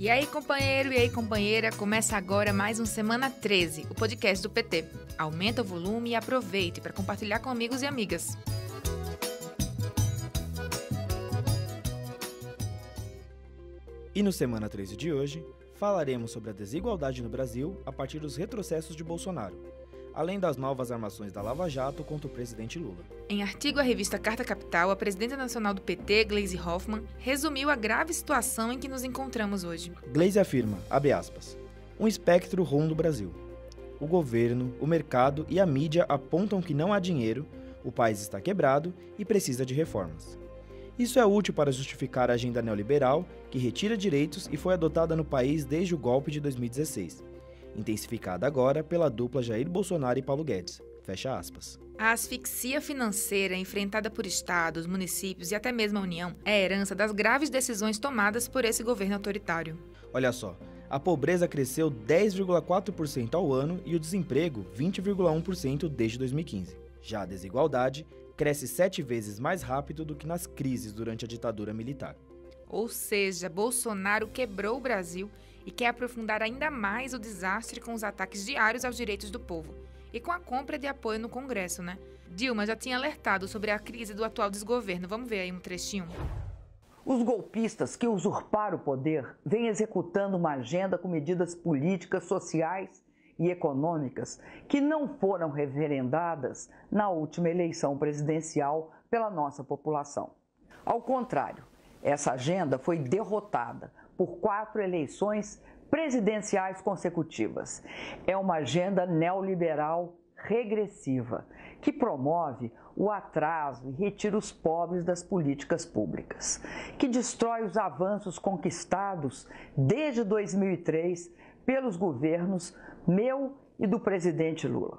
E aí, companheiro, e aí, companheira, começa agora mais um Semana 13, o podcast do PT. Aumenta o volume e aproveite para compartilhar com amigos e amigas. E no Semana 13 de hoje, falaremos sobre a desigualdade no Brasil a partir dos retrocessos de Bolsonaro, além das novas armações da Lava Jato contra o presidente Lula. Em artigo à revista Carta Capital, a presidenta nacional do PT, Gleisi Hoffmann, resumiu a grave situação em que nos encontramos hoje. Gleisi afirma, abre aspas, um espectro ronda o Brasil. O governo, o mercado e a mídia apontam que não há dinheiro, o país está quebrado e precisa de reformas. Isso é útil para justificar a agenda neoliberal, que retira direitos e foi adotada no país desde o golpe de 2016, intensificada agora pela dupla Jair Bolsonaro e Paulo Guedes. Fecha aspas. A asfixia financeira enfrentada por estados, municípios e até mesmo a União é herança das graves decisões tomadas por esse governo autoritário. Olha só, a pobreza cresceu 10,4% ao ano e o desemprego 20,1% desde 2015. Já a desigualdade cresce 7 vezes mais rápido do que nas crises durante a ditadura militar. Ou seja, Bolsonaro quebrou o Brasil e quer aprofundar ainda mais o desastre com os ataques diários aos direitos do povo e com a compra de apoio no Congresso, né? Dilma já tinha alertado sobre a crise do atual desgoverno. Vamos ver aí um trechinho? Os golpistas que usurparam o poder vêm executando uma agenda com medidas políticas, sociais e econômicas que não foram referendadas na última eleição presidencial pela nossa população. Ao contrário, essa agenda foi derrotada por 4 eleições presidenciais consecutivas. É uma agenda neoliberal regressiva que promove o atraso e retira os pobres das políticas públicas, que destrói os avanços conquistados desde 2003 pelos governos meu e do presidente Lula.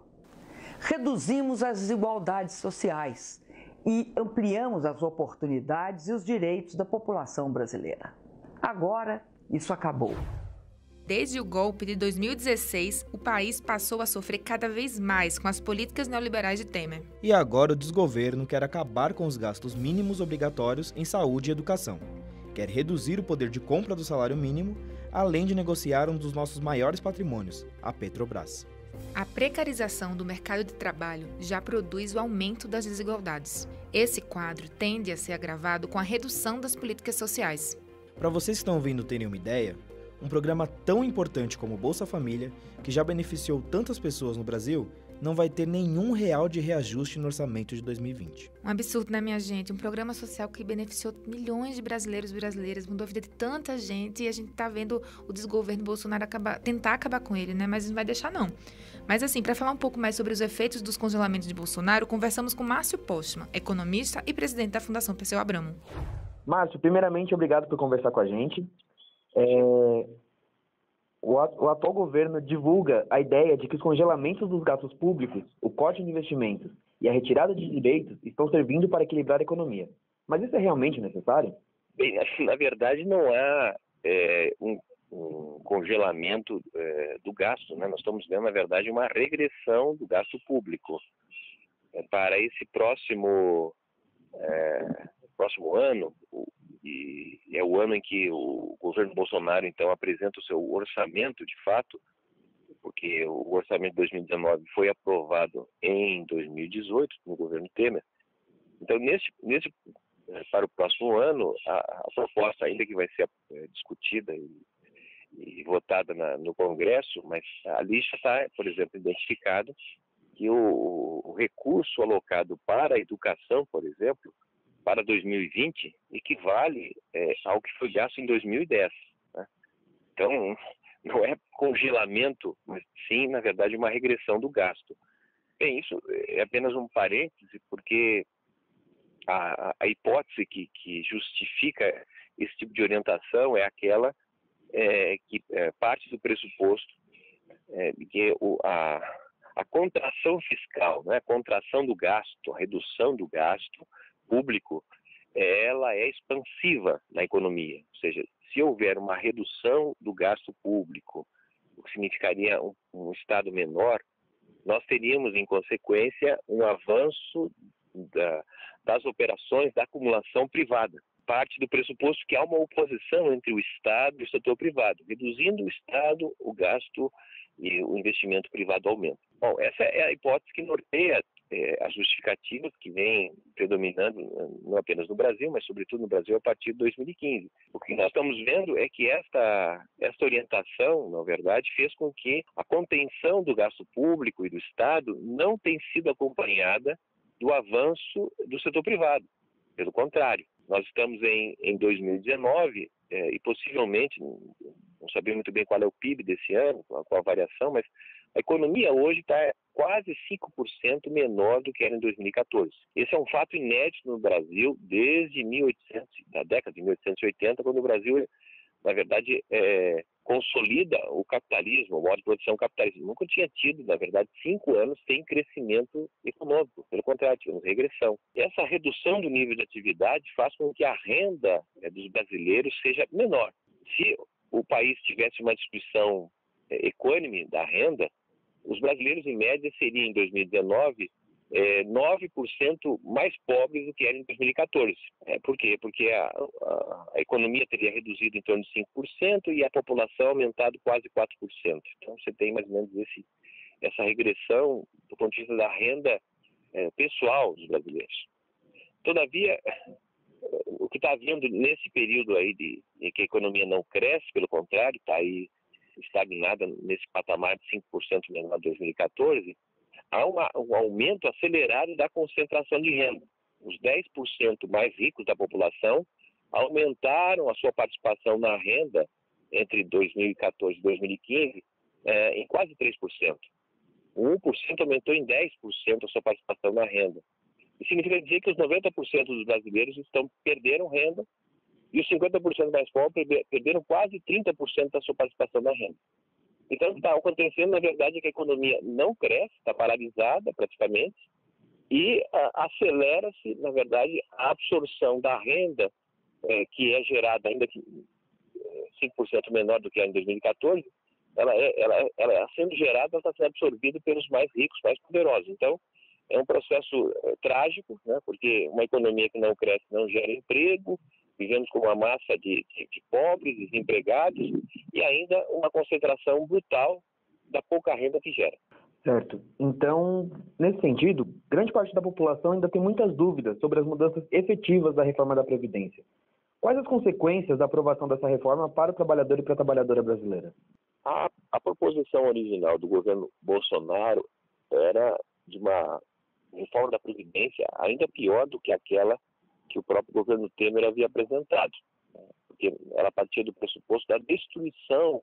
Reduzimos as desigualdades sociais e ampliamos as oportunidades e os direitos da população brasileira. Agora, isso acabou. Desde o golpe de 2016, o país passou a sofrer cada vez mais com as políticas neoliberais de Temer. E agora o desgoverno quer acabar com os gastos mínimos obrigatórios em saúde e educação. Quer reduzir o poder de compra do salário mínimo, além de negociar um dos nossos maiores patrimônios, a Petrobras. A precarização do mercado de trabalho já produz o aumento das desigualdades. Esse quadro tende a ser agravado com a redução das políticas sociais. Para vocês que estão ouvindo terem uma ideia, um programa tão importante como o Bolsa Família, que já beneficiou tantas pessoas no Brasil, não vai ter nenhum real de reajuste no orçamento de 2020. Um absurdo, né, minha gente? Um programa social que beneficiou milhões de brasileiros e brasileiras, mudou a vida de tanta gente, e a gente tá vendo o desgoverno Bolsonaro tentar acabar com ele, né? Mas não vai deixar, não. Mas assim, para falar um pouco mais sobre os efeitos dos congelamentos de Bolsonaro, conversamos com Márcio Postman, economista e presidente da Fundação Perseu Abramo. Márcio, primeiramente, obrigado por conversar com a gente. O atual governo divulga a ideia de que os congelamentos dos gastos públicos, o corte de investimentos e a retirada de direitos estão servindo para equilibrar a economia. Mas isso é realmente necessário? Bem, na verdade não há um congelamento do gasto, né? Nós estamos vendo, na verdade, uma regressão do gasto público. Para esse próximo ano, e é o ano em que o governo Bolsonaro, então, apresenta o seu orçamento, de fato, porque o orçamento de 2019 foi aprovado em 2018, no governo Temer. Então, para o próximo ano, a proposta, ainda que vai ser discutida e votada no Congresso, mas ali já está, por exemplo, identificado que o recurso alocado para a educação, por exemplo, para 2020, equivale ao que foi gasto em 2010. Né? Então, não é congelamento, mas sim, na verdade, uma regressão do gasto. Bem, isso é apenas um parêntese, porque a hipótese que justifica esse tipo de orientação é aquela que parte do pressuposto de que a contração fiscal, né, a contração do gasto, a redução do gasto público, ela é expansiva na economia. Ou seja, se houver uma redução do gasto público, o que significaria um Estado menor, nós teríamos, em consequência, um avanço das operações da acumulação privada. parte do pressuposto que há uma oposição entre o Estado e o setor privado. Reduzindo o Estado, o gasto e o investimento privado aumenta. Bom, essa é a hipótese que norteia as justificativas que vêm predominando não apenas no Brasil, mas sobretudo no Brasil a partir de 2015. O que nós estamos vendo é que esta orientação, na verdade, fez com que a contenção do gasto público e do Estado não tenha sido acompanhada do avanço do setor privado. Pelo contrário, nós estamos em 2019 e possivelmente, não sabemos muito bem qual é o PIB desse ano, qual a variação, mas a economia hoje está quase 5% menor do que era em 2014. Esse é um fato inédito no Brasil desde da década de 1880, quando o Brasil, na verdade, consolida o capitalismo, o modo de produção capitalista. Nunca tinha tido, na verdade, 5 anos sem crescimento econômico. Pelo contrário, tivemos regressão. Essa redução do nível de atividade faz com que a renda dos brasileiros seja menor. Se o país tivesse uma distribuição equânime da renda, os brasileiros, em média, seriam, em 2019, 9% mais pobres do que era em 2014. Por quê? Porque a economia teria reduzido em torno de 5% e a população aumentado quase 4%. Então, você tem mais ou menos essa regressão do ponto de vista da renda pessoal dos brasileiros. Todavia, o que está havendo nesse período aí de que a economia não cresce, pelo contrário, está aí estagnada nesse patamar de 5% menor de 2014, há um aumento acelerado da concentração de renda. Os 10% mais ricos da população aumentaram a sua participação na renda entre 2014 e 2015 em quase 3%. O 1% aumentou em 10% a sua participação na renda. Isso significa dizer que os 90% dos brasileiros perderam renda e os 50% mais pobres perderam quase 30% da sua participação na renda. Então, o que está acontecendo, na verdade, é que a economia não cresce, está paralisada praticamente, e acelera-se, na verdade, a absorção da renda, que é gerada ainda que 5% menor do que era em 2014, ela sendo gerada, ela está sendo absorvida pelos mais ricos, mais poderosos. Então, é um processo trágico, né, porque uma economia que não cresce não gera emprego, vivemos com uma massa de pobres, desempregados e ainda uma concentração brutal da pouca renda que gera. Certo. Então, nesse sentido, grande parte da população ainda tem muitas dúvidas sobre as mudanças efetivas da reforma da Previdência. Quais as consequências da aprovação dessa reforma para o trabalhador e para a trabalhadora brasileira? A proposição original do governo Bolsonaro era de uma reforma da Previdência ainda pior do que aquela que o próprio governo Temer havia apresentado, porque ela partia do pressuposto da destruição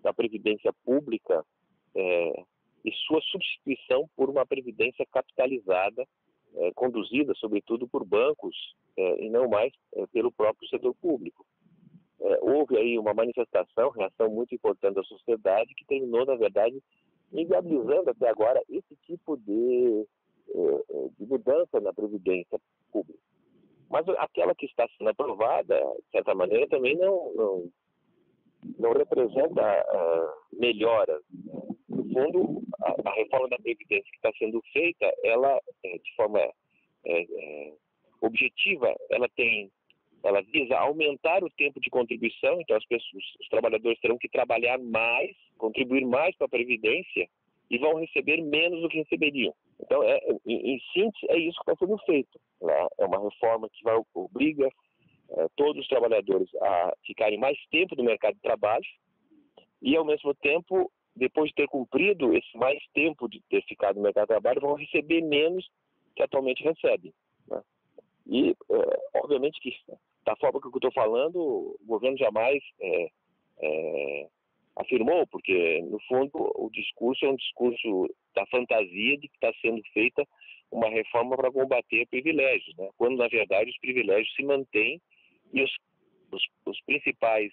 da previdência pública e sua substituição por uma previdência capitalizada, conduzida, sobretudo, por bancos e não mais pelo próprio setor público. Houve aí uma manifestação, reação muito importante da sociedade, que terminou, na verdade, inviabilizando até agora esse tipo de mudança na previdência pública. Mas aquela que está sendo aprovada, de certa maneira, também não representa melhoras. No fundo, a reforma da Previdência que está sendo feita, ela, de forma objetiva, ela visa aumentar o tempo de contribuição, então os trabalhadores terão que trabalhar mais, contribuir mais para a Previdência e vão receber menos do que receberiam. Então, em síntese, é isso que está sendo feito, né? É uma reforma que obriga todos os trabalhadores a ficarem mais tempo no mercado de trabalho e, ao mesmo tempo, depois de ter cumprido esse mais tempo de ter ficado no mercado de trabalho, vão receber menos que atualmente recebem, né? E, obviamente, que da forma que eu estou falando, o governo jamais afirmou, porque, no fundo, o discurso é um discurso da fantasia de que está sendo feita uma reforma para combater privilégios, né? Quando, na verdade, os privilégios se mantêm e os principais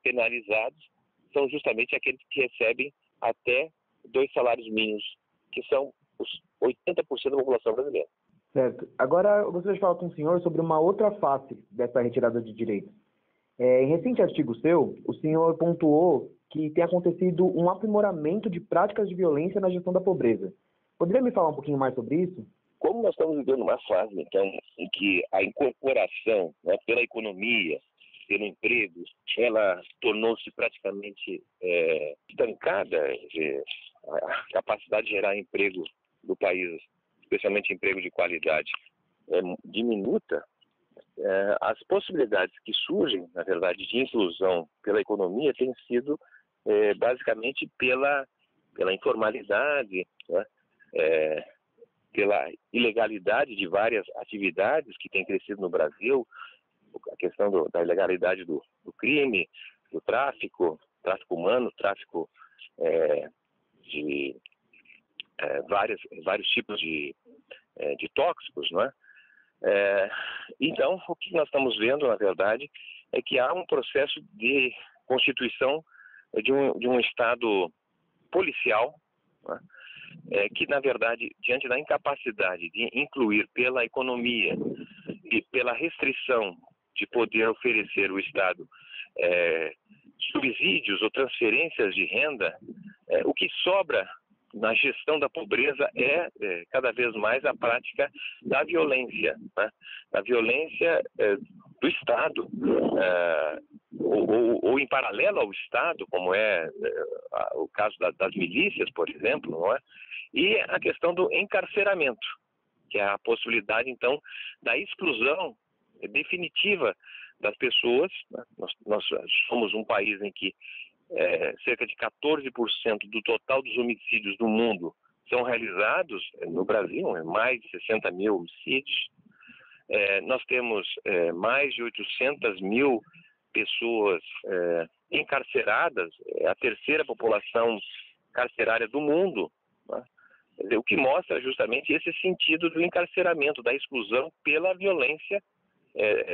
penalizados são justamente aqueles que recebem até 2 salários mínimos, que são os 80% da população brasileira. Certo. Agora, eu gostaria de falar com o senhor sobre uma outra face dessa retirada de direitos. Em recente artigo seu, o senhor pontuou que tem acontecido um aprimoramento de práticas de violência na gestão da pobreza. Poderia me falar um pouquinho mais sobre isso? Como nós estamos vivendo uma fase, então, em que a incorporação, né, pela economia, pelo emprego, ela tornou-se praticamente estancada, a capacidade de gerar emprego do país, especialmente emprego de qualidade, é diminuta, as possibilidades que surgem, na verdade, de inclusão pela economia têm sido basicamente pela informalidade, né? Pela ilegalidade de várias atividades que têm crescido no Brasil, a questão da ilegalidade do crime, do tráfico humano, tráfico de vários tipos de tóxicos, não é? Então, o que nós estamos vendo, na verdade, é que há um processo de constituição de um Estado policial, né? Que, na verdade, diante da incapacidade de incluir pela economia e pela restrição de poder oferecer o Estado subsídios ou transferências de renda, o que sobra na gestão da pobreza cada vez mais a prática da violência, né? Da violência do Estado, ou em paralelo ao Estado, como o caso das milícias, por exemplo, não é? E a questão do encarceramento, que é a possibilidade, então, da exclusão definitiva das pessoas, né? Nós somos um país em que cerca de 14% do total dos homicídios do mundo são realizados no Brasil, mais de 60 mil homicídios. Nós temos mais de 800 mil pessoas encarceradas, a terceira população carcerária do mundo, né? O que mostra justamente esse sentido do encarceramento, da exclusão pela violência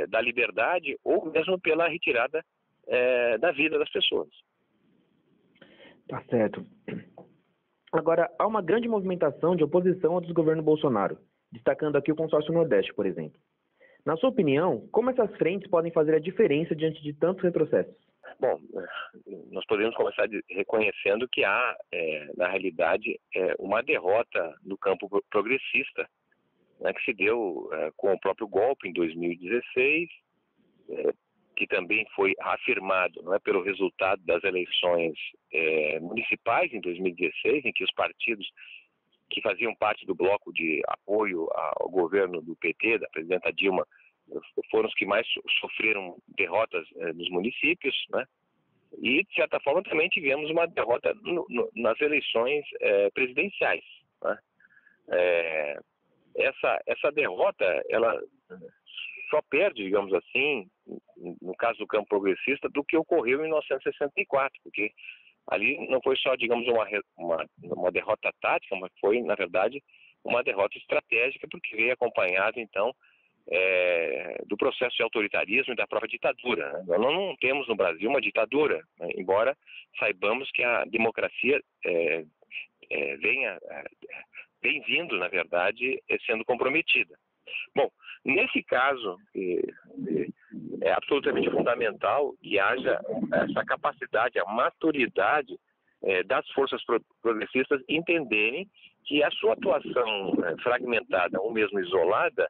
da liberdade ou mesmo pela retirada da vida das pessoas. Tá certo. Agora, há uma grande movimentação de oposição ao desgoverno Bolsonaro, destacando aqui o consórcio Nordeste, por exemplo. Na sua opinião, como essas frentes podem fazer a diferença diante de tantos retrocessos? Bom, nós podemos começar reconhecendo que há, na realidade, uma derrota no campo progressista, né, que se deu com o próprio golpe em 2016, que também foi afirmado, não é, pelo resultado das eleições municipais em 2016, em que os partidos que faziam parte do bloco de apoio ao governo do PT, da presidenta Dilma, foram os que mais sofreram derrotas nos municípios, né? E, de certa forma, também tivemos uma derrota nas eleições presidenciais, né? Essa derrota, ela só perde, digamos assim, no caso do campo progressista, do que ocorreu em 1964, porque ali não foi só, digamos, uma derrota tática, mas foi, na verdade, uma derrota estratégica, porque veio acompanhado, então, do processo de autoritarismo e da própria ditadura, né? Nós não temos no Brasil uma ditadura, né? Embora saibamos que a democracia vem vindo, na verdade, sendo comprometida. Bom, nesse caso, é absolutamente fundamental que haja essa capacidade, a maturidade das forças progressistas entenderem que a sua atuação fragmentada ou mesmo isolada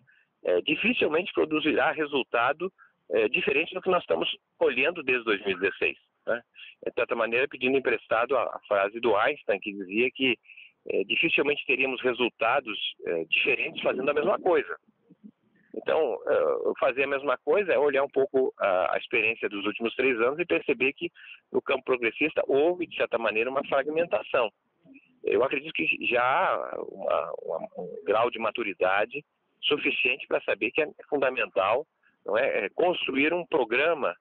dificilmente produzirá resultado diferente do que nós estamos colhendo desde 2016. Né? De certa maneira, pedindo emprestado a frase do Einstein, que dizia que dificilmente teríamos resultados diferentes fazendo a mesma coisa. Então, fazer a mesma coisa é olhar um pouco a experiência dos últimos 3 anos e perceber que no campo progressista houve, de certa maneira, uma fragmentação. Eu acredito que já há um grau de maturidade suficiente para saber que é fundamental, não é, construir um programa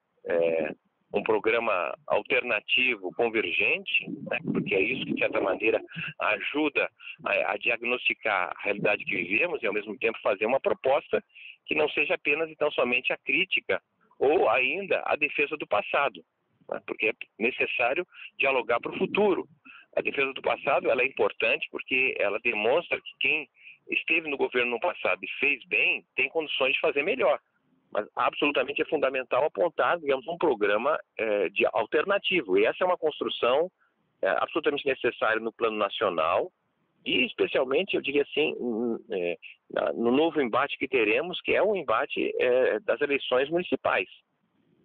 alternativo, convergente, né, porque é isso que, de certa maneira, ajuda a diagnosticar a realidade que vivemos e, ao mesmo tempo, fazer uma proposta que não seja apenas e tão somente a crítica ou ainda a defesa do passado, né, porque é necessário dialogar para o futuro. A defesa do passado ela é importante porque ela demonstra que quem esteve no governo no passado e fez bem tem condições de fazer melhor. Mas absolutamente é fundamental apontar, digamos, um programa de alternativo. E essa é uma construção absolutamente necessária no plano nacional, e especialmente, eu diria assim, no novo embate que teremos, que é o embate das eleições municipais,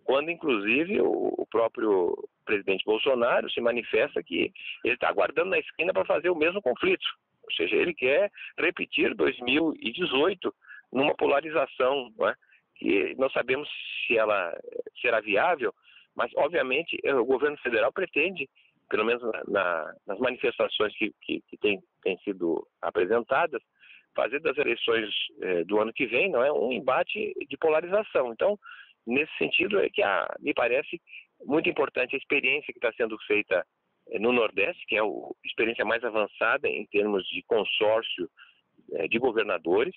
quando inclusive o próprio presidente Bolsonaro se manifesta que ele está aguardando na esquina para fazer o mesmo conflito, ou seja, ele quer repetir 2018 numa polarização, não é? Que não sabemos se ela será viável, mas obviamente o governo federal pretende, pelo menos nas manifestações que têm sido apresentadas, fazer das eleições do ano que vem, não é, um embate de polarização. Então, nesse sentido é que me parece muito importante a experiência que está sendo feita no Nordeste, que é a experiência mais avançada em termos de consórcio de governadores,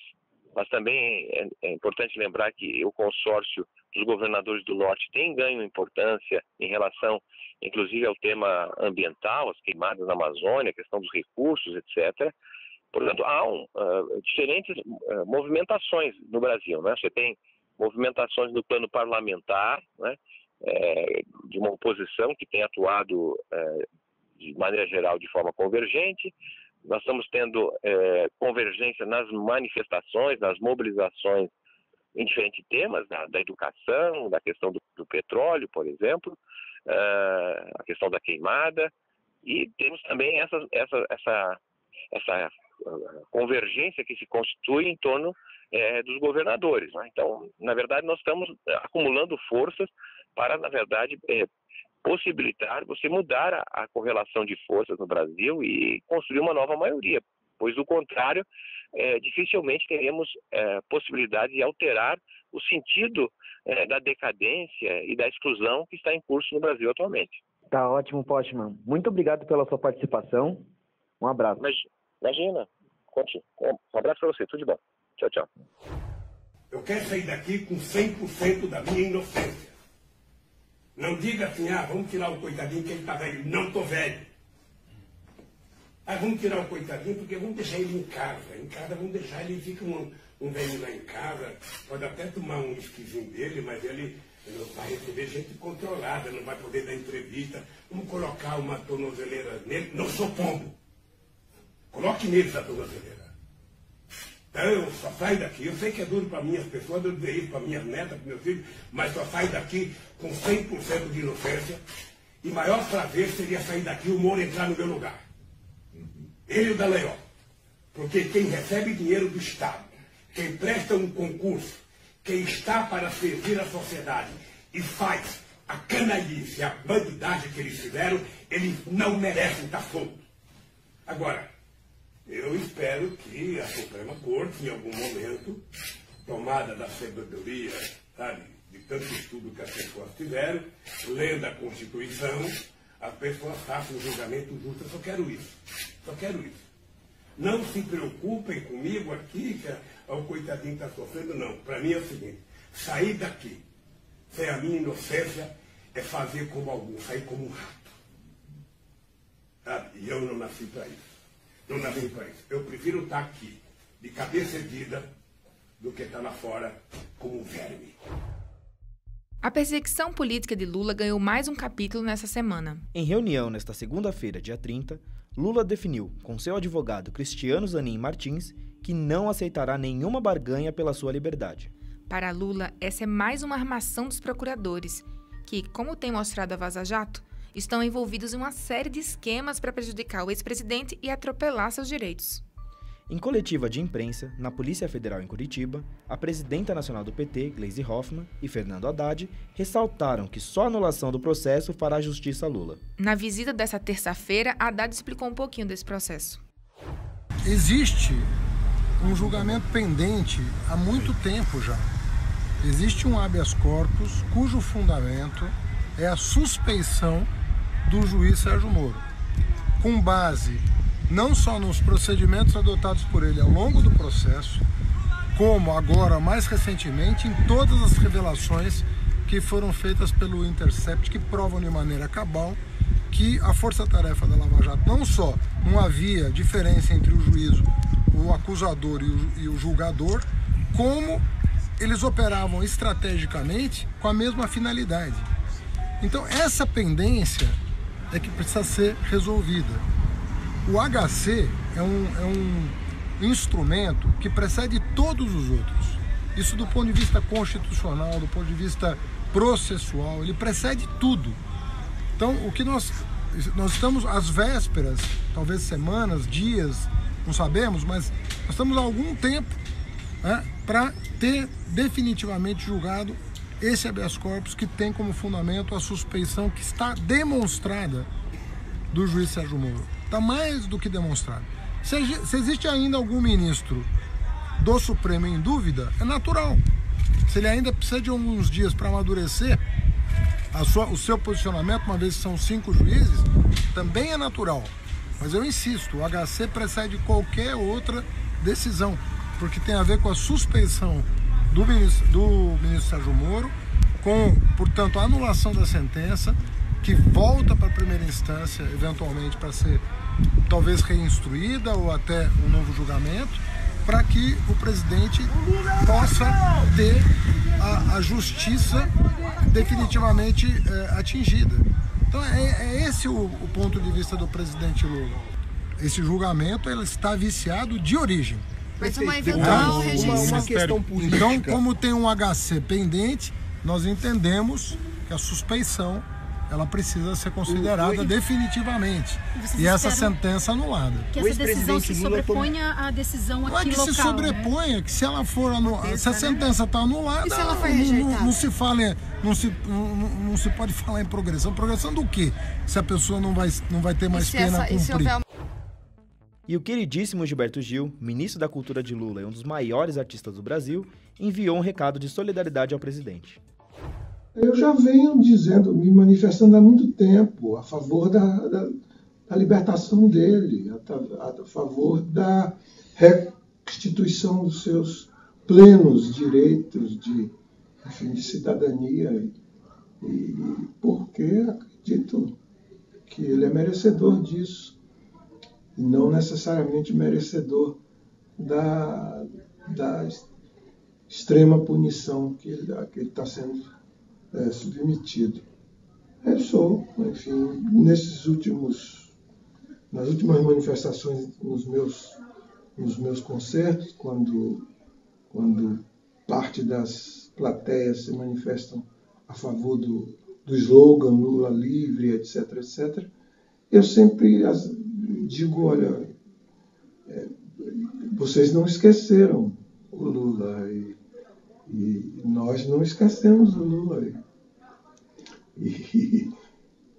mas também é importante lembrar que o consórcio dos governadores do Norte tem ganho importância em relação, inclusive, ao tema ambiental, as queimadas na Amazônia, a questão dos recursos, etc. Portanto, há diferentes movimentações no Brasil, né? Você tem movimentações no plano parlamentar, né? De uma oposição que tem atuado, de maneira geral, de forma convergente. Nós estamos tendo convergência nas manifestações, nas mobilizações em diferentes temas, da educação, da questão do petróleo, por exemplo, a questão da queimada, e temos também essa convergência que se constitui em torno dos governadores, né? Então, na verdade, nós estamos acumulando forças para, na verdade, possibilitar você mudar a correlação de forças no Brasil e construir uma nova maioria, pois, do contrário, dificilmente teremos possibilidade de alterar o sentido da decadência e da exclusão que está em curso no Brasil atualmente. Tá ótimo, Postman. Muito obrigado pela sua participação. Um abraço. Imagina. Um abraço para você. Tudo de bom. Tchau, tchau. Eu quero sair daqui com 100% da minha inocência. Não diga assim, vamos tirar o coitadinho que ele está velho. Não estou velho. Vamos tirar o coitadinho porque vamos deixar ele em casa. Em casa vamos deixar ele, fica um velho lá em casa, pode até tomar um esquisinho dele, mas ele não vai receber gente controlada, não vai poder dar entrevista. Vamos colocar uma tornozeleira nele. Não sou pombo. Coloque nele essa tornozeleira. Então eu só saio daqui, eu sei que é duro para mim, as pessoas, eu dizer isso para minhas netas, para meus filhos, mas só saio daqui com 100% de inocência. E maior prazer seria sair daqui e o Moro entrar no meu lugar. Ele e o Dallagnol. Porque quem recebe dinheiro do Estado, quem presta um concurso, quem está para servir a sociedade e faz a canalice e a bandidagem que eles fizeram, eles não merecem estar soltos. Agora, eu espero que a Suprema Corte, em algum momento, tomada da sabedoria, sabe, de tanto estudo que as pessoas tiveram, lendo a Constituição, as pessoas façam um julgamento justo. Eu só quero isso. Só quero isso. Não se preocupem comigo aqui, que o coitadinho está sofrendo, não. Para mim é o seguinte, sair daqui, sem a minha inocência, é fazer como alguns, sair como um rato. Sabe? E eu não nasci para isso. Não nasci para isso. Eu prefiro estar aqui, de cabeça erguida, do que estar lá fora como um verme. A perseguição política de Lula ganhou mais um capítulo nessa semana. Em reunião nesta segunda-feira, dia 30, Lula definiu, com seu advogado Cristiano Zanin Martins, que não aceitará nenhuma barganha pela sua liberdade. Para Lula, essa é mais uma armação dos procuradores, que, como tem mostrado a Vaza Jato, estão envolvidos em uma série de esquemas para prejudicar o ex-presidente e atropelar seus direitos. Em coletiva de imprensa, na Polícia Federal em Curitiba, a presidenta nacional do PT, Gleisi Hoffmann, e Fernando Haddad ressaltaram que só a anulação do processo fará justiça a Lula. Na visita dessa terça-feira, Haddad explicou um pouquinho desse processo. Existe um julgamento pendente há muito tempo já. Existe um habeas corpus cujo fundamento é a suspeição do juiz Sérgio Moro, com base não só nos procedimentos adotados por ele ao longo do processo, como agora, mais recentemente, em todas as revelações que foram feitas pelo Intercept, que provam de maneira cabal que a força-tarefa da Lava Jato não só não havia diferença entre o juízo, o acusador e o julgador, como eles operavam estrategicamente com a mesma finalidade. Então essa pendência é que precisa ser resolvida. O HC é um instrumento que precede todos os outros. Isso do ponto de vista constitucional, do ponto de vista processual, ele precede tudo. Então, o que nós estamos às vésperas, talvez semanas, dias, não sabemos, mas nós estamos há algum tempo, né, para ter definitivamente julgado esse habeas corpus que tem como fundamento a suspeição que está demonstrada do juiz Sérgio Moro. Está mais do que demonstrado. Se existe ainda algum ministro do Supremo em dúvida, é natural. Se ele ainda precisa de alguns dias para amadurecer o seu posicionamento, uma vez que são 5 juízes, também é natural. Mas eu insisto, o HC precede qualquer outra decisão, porque tem a ver com a suspeição do ministro Sérgio Moro, com, portanto, a anulação da sentença, que volta para a primeira instância, eventualmente para ser talvez reinstruída ou até um novo julgamento, para que o presidente possa ter a justiça definitivamente atingida. Então é esse o ponto de vista do presidente Lula. Esse julgamento ele está viciado de origem. Mas uma eventual uma questão política. Então, como tem um HC pendente, nós entendemos que a suspeição ela precisa ser considerada definitivamente. E essa sentença anulada. Que essa decisão se sobreponha à decisão aqui local. Não é que se sobreponha, né? Que se ela for anulada, se a sentença está anulada, e se ela for rejeitada? Não se pode falar em progressão. Progressão do quê? Se a pessoa não vai ter mais pena a cumprir. E o queridíssimo Gilberto Gil, ministro da Cultura de Lula e um dos maiores artistas do Brasil, enviou um recado de solidariedade ao presidente. Eu já venho me manifestando há muito tempo a favor da libertação dele, a favor da restituição dos seus plenos direitos de cidadania, e porque acredito que ele é merecedor disso, e não necessariamente merecedor da extrema punição que ele está sendo submetido. Eu sou, enfim, nas últimas manifestações nos meus concertos, quando parte das plateias se manifestam a favor do slogan Lula livre, etc., etc., eu sempre digo, olha, vocês não esqueceram o Lula, e nós não esquecemos o Lula. E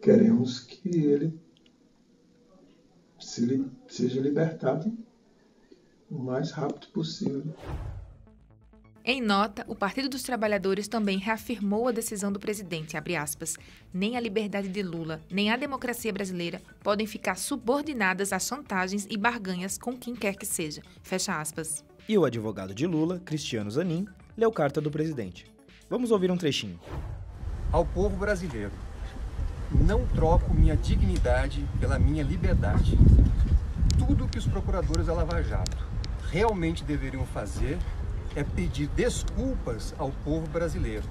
queremos que ele seja libertado o mais rápido possível. Em nota, o Partido dos Trabalhadores também reafirmou a decisão do presidente, abre aspas, nem a liberdade de Lula, nem a democracia brasileira podem ficar subordinadas a chantagens e barganhas com quem quer que seja, fecha aspas. E o advogado de Lula, Cristiano Zanin, leu carta do presidente. Vamos ouvir um trechinho. Ao povo brasileiro, não troco minha dignidade pela minha liberdade. Tudo que os procuradores da Lava Jato realmente deveriam fazer é pedir desculpas ao povo brasileiro,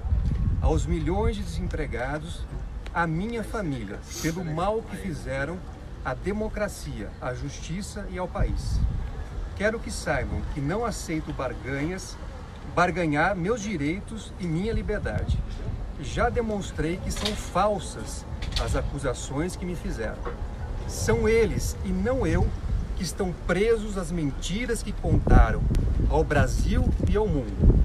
aos milhões de desempregados, à minha família, pelo mal que fizeram à democracia, à justiça e ao país. Quero que saibam que não aceito barganhar meus direitos e minha liberdade. Já demonstrei que são falsas as acusações que me fizeram. São eles e não eu que estão presos às mentiras que contaram ao Brasil e ao mundo.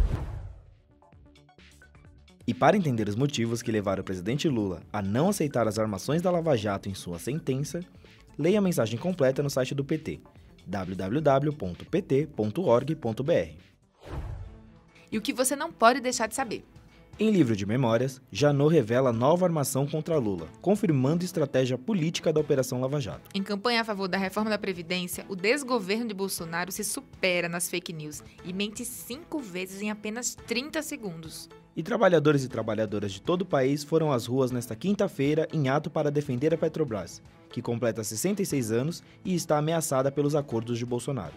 E para entender os motivos que levaram o presidente Lula a não aceitar as armações da Lava Jato em sua sentença, leia a mensagem completa no site do PT, www.pt.org.br. E o que você não pode deixar de saber. Em livro de memórias, Janot revela nova armação contra Lula, confirmando estratégia política da Operação Lava Jato. Em campanha a favor da reforma da Previdência, o desgoverno de Bolsonaro se supera nas fake news e mente 5 vezes em apenas 30 segundos. E trabalhadores e trabalhadoras de todo o país foram às ruas nesta quinta-feira em ato para defender a Petrobras, que completa 66 anos e está ameaçada pelos acordos de Bolsonaro.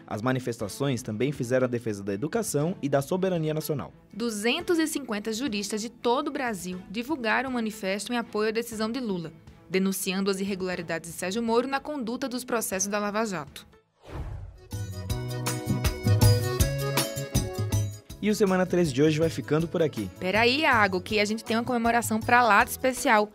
As manifestações também fizeram a defesa da educação e da soberania nacional. 250 juristas de todo o Brasil divulgaram um manifesto em apoio à decisão de Lula. denunciando as irregularidades de Sérgio Moro na conduta dos processos da Lava Jato. E o Semana 13 de hoje vai ficando por aqui. Peraí, Iago, que a gente tem uma comemoração pra lá de especial.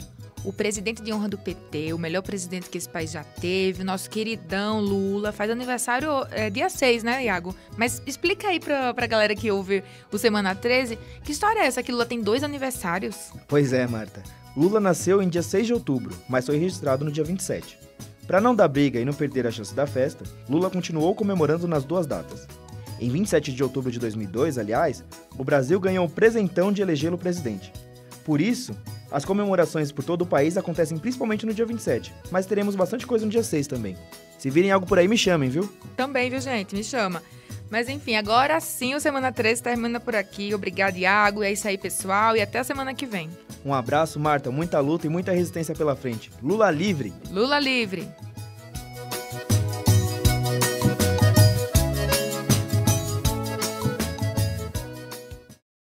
O presidente de honra do PT, o melhor presidente que esse país já teve, o nosso queridão Lula, faz aniversário dia 6, né, Iago? Mas explica aí pra galera que ouve o Semana 13, que história é essa que Lula tem 2 aniversários? Pois é, Marta. Lula nasceu em dia 6 de outubro, mas foi registrado no dia 27. Para não dar briga e não perder a chance da festa, Lula continuou comemorando nas 2 datas. Em 27 de outubro de 2002, aliás, o Brasil ganhou um presentão de elegê-lo presidente. Por isso, as comemorações por todo o país acontecem principalmente no dia 27, mas teremos bastante coisa no dia 6 também. Se virem algo por aí, me chamem, viu? Também, viu, gente? Me chama. Mas enfim, agora sim o Semana 13 termina por aqui. Obrigado, Iago. É isso aí, pessoal, e até a semana que vem. Um abraço, Marta. Muita luta e muita resistência pela frente. Lula livre! Lula livre!